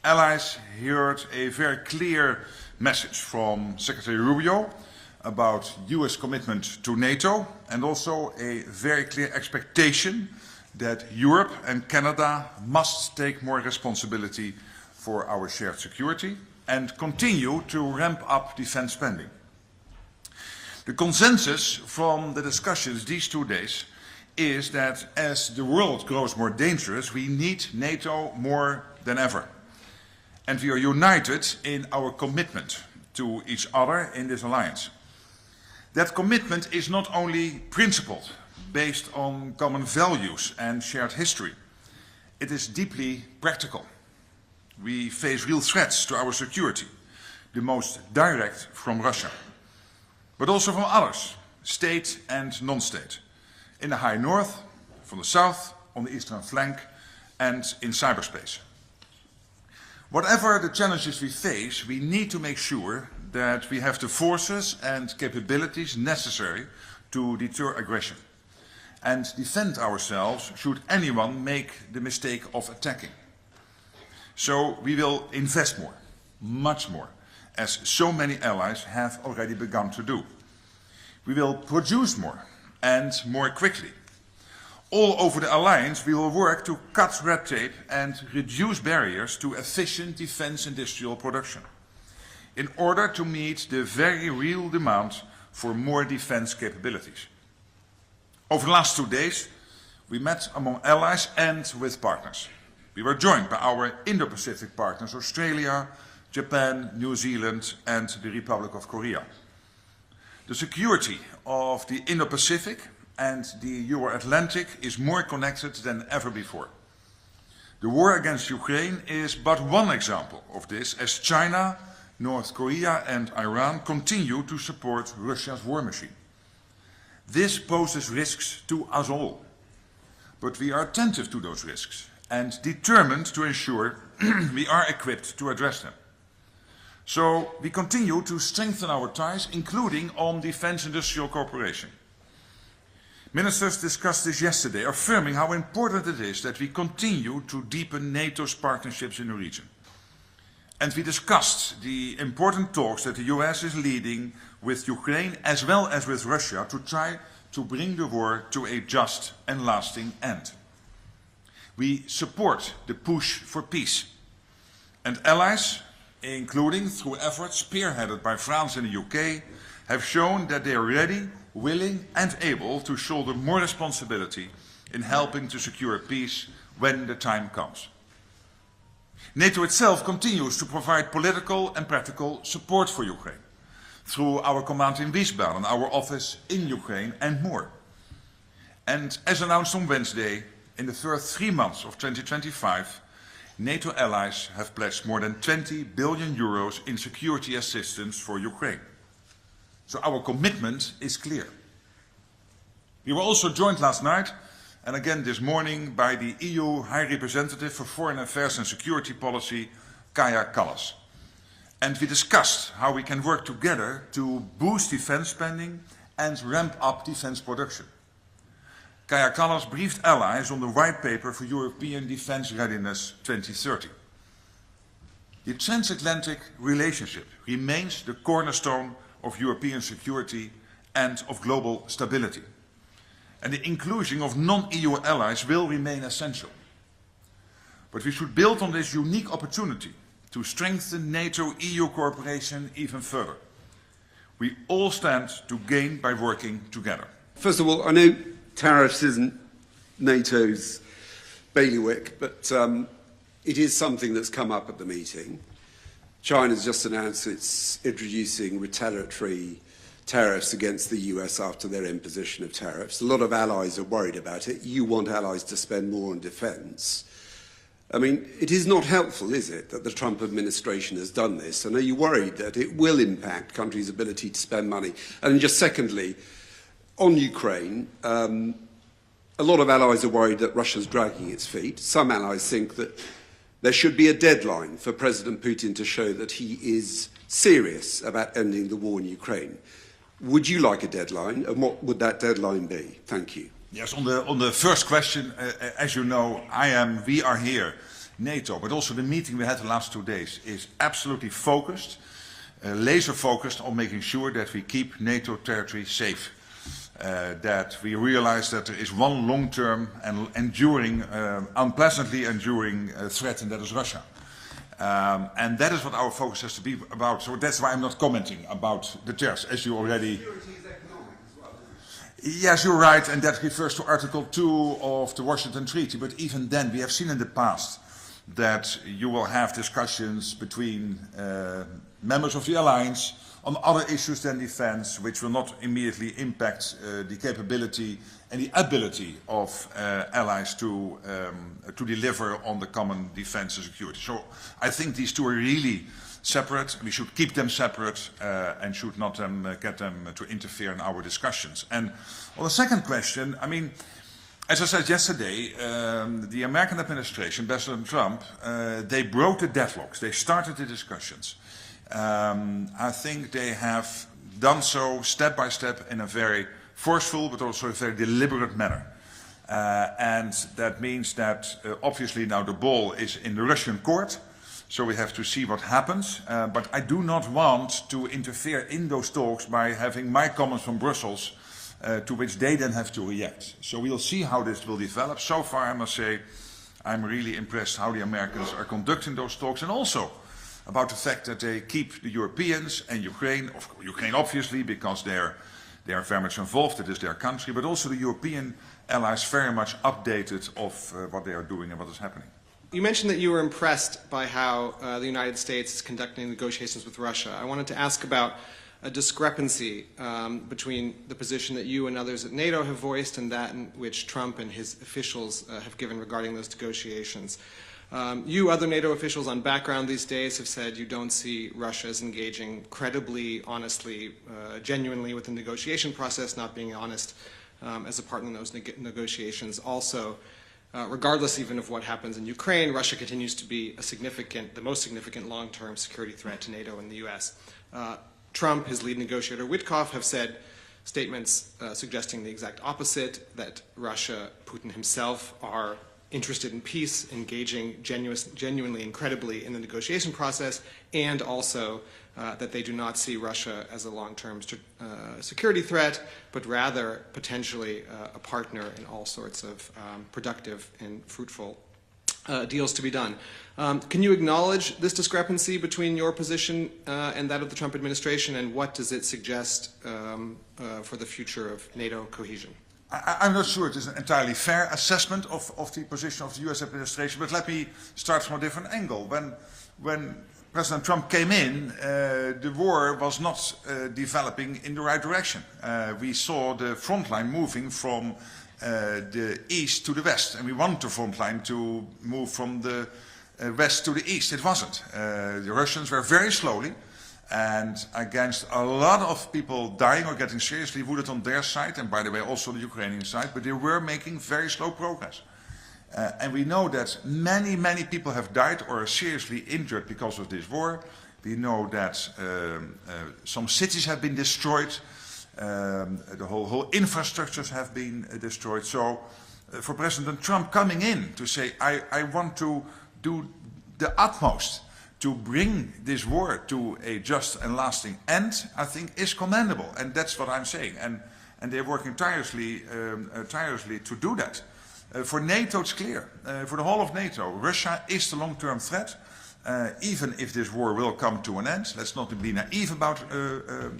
allies heard a very clear message from Secretary Rubio about US commitment to NATO and also a very clear expectation that Europe and Canada must take more responsibility for our shared security and continue to ramp up defense spending. The consensus from the discussions these 2 days is that as the world grows more dangerous, we need NATO more than ever. And we are united in our commitment to each other in this alliance. That commitment is not only principled, based on common values and shared history. It is deeply practical. We face real threats to our security, the most direct from Russia, but also from others, state and non-state, in the high north, from the south, on the eastern flank, and in cyberspace. Whatever the challenges we face, we need to make sure that we have the forces and capabilities necessary to deter aggression and defend ourselves should anyone make the mistake of attacking. So we will invest more, much more, as so many allies have already begun to do. We will produce more and more quickly. All over the alliance, we will work to cut red tape and reduce barriers to efficient defense industrial production in order to meet the very real demand for more defense capabilities. Over the last 2 days, we met among allies and with partners. We were joined by our Indo-Pacific partners, Australia, Japan, New Zealand, and the Republic of Korea. The security of the Indo-Pacific and the Euro-Atlantic is more connected than ever before. The war against Ukraine is but one example of this, as China, North Korea, and Iran continue to support Russia's war machine. This poses risks to us all, but we are attentive to those risks and determined to ensure we are equipped to address them. So we continue to strengthen our ties, including on defense industrial cooperation. Ministers discussed this yesterday, affirming how important it is that we continue to deepen NATO's partnerships in the region. And we discussed the important talks that the US is leading with Ukraine as well as with Russia to try to bring the war to a just and lasting end. We support the push for peace. And allies, including through efforts spearheaded by France and the UK, have shown that they are ready, willing and able to shoulder more responsibility in helping to secure peace when the time comes. NATO itself continues to provide political and practical support for Ukraine through our command in Wiesbaden, our office in Ukraine and more. And as announced on Wednesday, in the first 3 months of 2025, NATO allies have pledged more than 20 billion euros in security assistance for Ukraine. So our commitment is clear. We were also joined last night and again this morning by the EU High Representative for Foreign Affairs and Security Policy, Kaja Kallas. And we discussed how we can work together to boost defense spending and ramp up defense production. Kaja Kallas briefed allies on the White Paper for European Defence Readiness 2030. The transatlantic relationship remains the cornerstone of European security and of global stability. And the inclusion of non-EU allies will remain essential. But we should build on this unique opportunity to strengthen NATO-EU cooperation even further. We all stand to gain by working together. First of all, I know tariffs isn't NATO's bailiwick, but it is something that's come up at the meeting. China's just announced it's introducing retaliatory tariffs against the US after their imposition of tariffs. A lot of allies are worried about it. You want allies to spend more on defence. I mean, it is not helpful, is it, that the Trump administration has done this? And are you worried that it will impact countries' ability to spend money? And just secondly, on Ukraine, a lot of allies are worried that Russia's dragging its feet. Some allies think that there should be a deadline for President Putin to show that he is serious about ending the war in Ukraine. Would you like a deadline, and what would that deadline be? Thank you. Yes, on the first question, as you know, we are here NATO, but also the meeting we had the last 2 days, is absolutely focused, laser focused on making sure that we keep NATO territory safe. That we realize that there is one long-term and enduring, unpleasantly enduring threat, and that is Russia. And that is what our focus has to be about. So that's why I'm not commenting about the tariffs, as you already... Security is economic as well, isn't it? Yes, you're right, and that refers to Article 2 of the Washington Treaty. But even then, we have seen in the past that you will have discussions between members of the alliance on other issues than defense, which will not immediately impact the capability and the ability of allies to deliver on the common defense and security. So I think these two are really separate. We should keep them separate and should not get them to interfere in our discussions. And on the second question, I mean, as I said yesterday, the American administration, President Trump, they broke the deadlocks. They started the discussions. I think they have done so step by step in a very forceful but also a very deliberate manner. And that means that obviously now the ball is in the Russian court, so we have to see what happens. But I do not want to interfere in those talks by having my comments from Brussels to which they then have to react. So we'll see how this will develop. So far, I must say, I'm really impressed how the Americans are conducting those talks, and also about the fact that they keep the Europeans and Ukraine obviously, because they are very much involved, it is their country, but also the European allies very much updated of what they are doing and what is happening. You mentioned that you were impressed by how the United States is conducting negotiations with Russia. I wanted to ask about a discrepancy between the position that you and others at NATO have voiced and that in which Trump and his officials have given regarding those negotiations. You, other NATO officials on background these days, have said you don't see Russia as engaging credibly, honestly, genuinely with the negotiation process, not being honest as a partner in those negotiations. Also, regardless even of what happens in Ukraine, Russia continues to be the most significant long-term security threat to NATO and the U.S. Trump, his lead negotiator Witkoff, have said statements suggesting the exact opposite, that Russia, Putin himself, are interested in peace, engaging genuinely and credibly in the negotiation process, and also that they do not see Russia as a long-term security threat, but rather potentially a partner in all sorts of productive and fruitful deals to be done. Can you acknowledge this discrepancy between your position and that of the Trump administration, and what does it suggest for the future of NATO cohesion? I'm not sure it is an entirely fair assessment of the position of the US administration, but let me start from a different angle. When President Trump came in, the war was not developing in the right direction. We saw the front line moving from the east to the west, and we wanted the front line to move from the west to the east. It wasn't. The Russians were very slowly, and against a lot of people dying or getting seriously wounded on their side, and by the way also the Ukrainian side, but they were making very slow progress. And we know that many people have died or are seriously injured because of this war. We know that some cities have been destroyed, the whole infrastructures have been destroyed. So for President Trump coming in to say, I want to do the utmost to bring this war to a just and lasting end, I think is commendable, and that's what I'm saying. And they're working tirelessly to do that. For NATO, it's clear. For the whole of NATO, Russia is the long-term threat, even if this war will come to an end. Let's not be naive about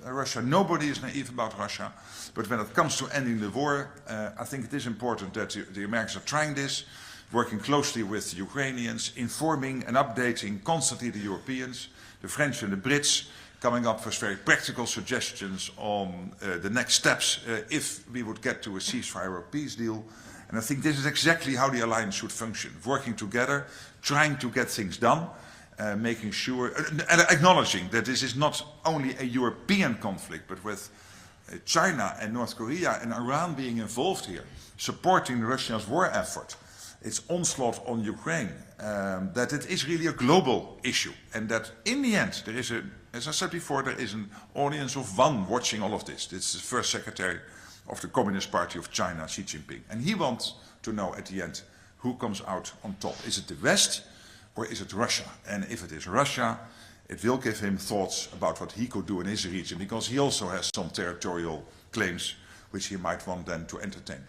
Russia. Nobody is naive about Russia. But when it comes to ending the war, I think it is important that the Americans are trying this, working closely with the Ukrainians, informing and updating constantly the Europeans, the French and the Brits, coming up with very practical suggestions on the next steps if we would get to a ceasefire or peace deal. And I think this is exactly how the alliance should function, working together, trying to get things done, making sure, and acknowledging that this is not only a European conflict, but with China and North Korea and Iran being involved here, supporting Russia's war effort, its onslaught on Ukraine, that it is really a global issue, and that in the end there is as I said before, there is an audience of one watching all of this. This is the first secretary of the Communist Party of China, Xi Jinping, and he wants to know at the end who comes out on top. Is it the West or is it Russia? And if it is Russia, it will give him thoughts about what he could do in his region, because he also has some territorial claims which he might want then to entertain.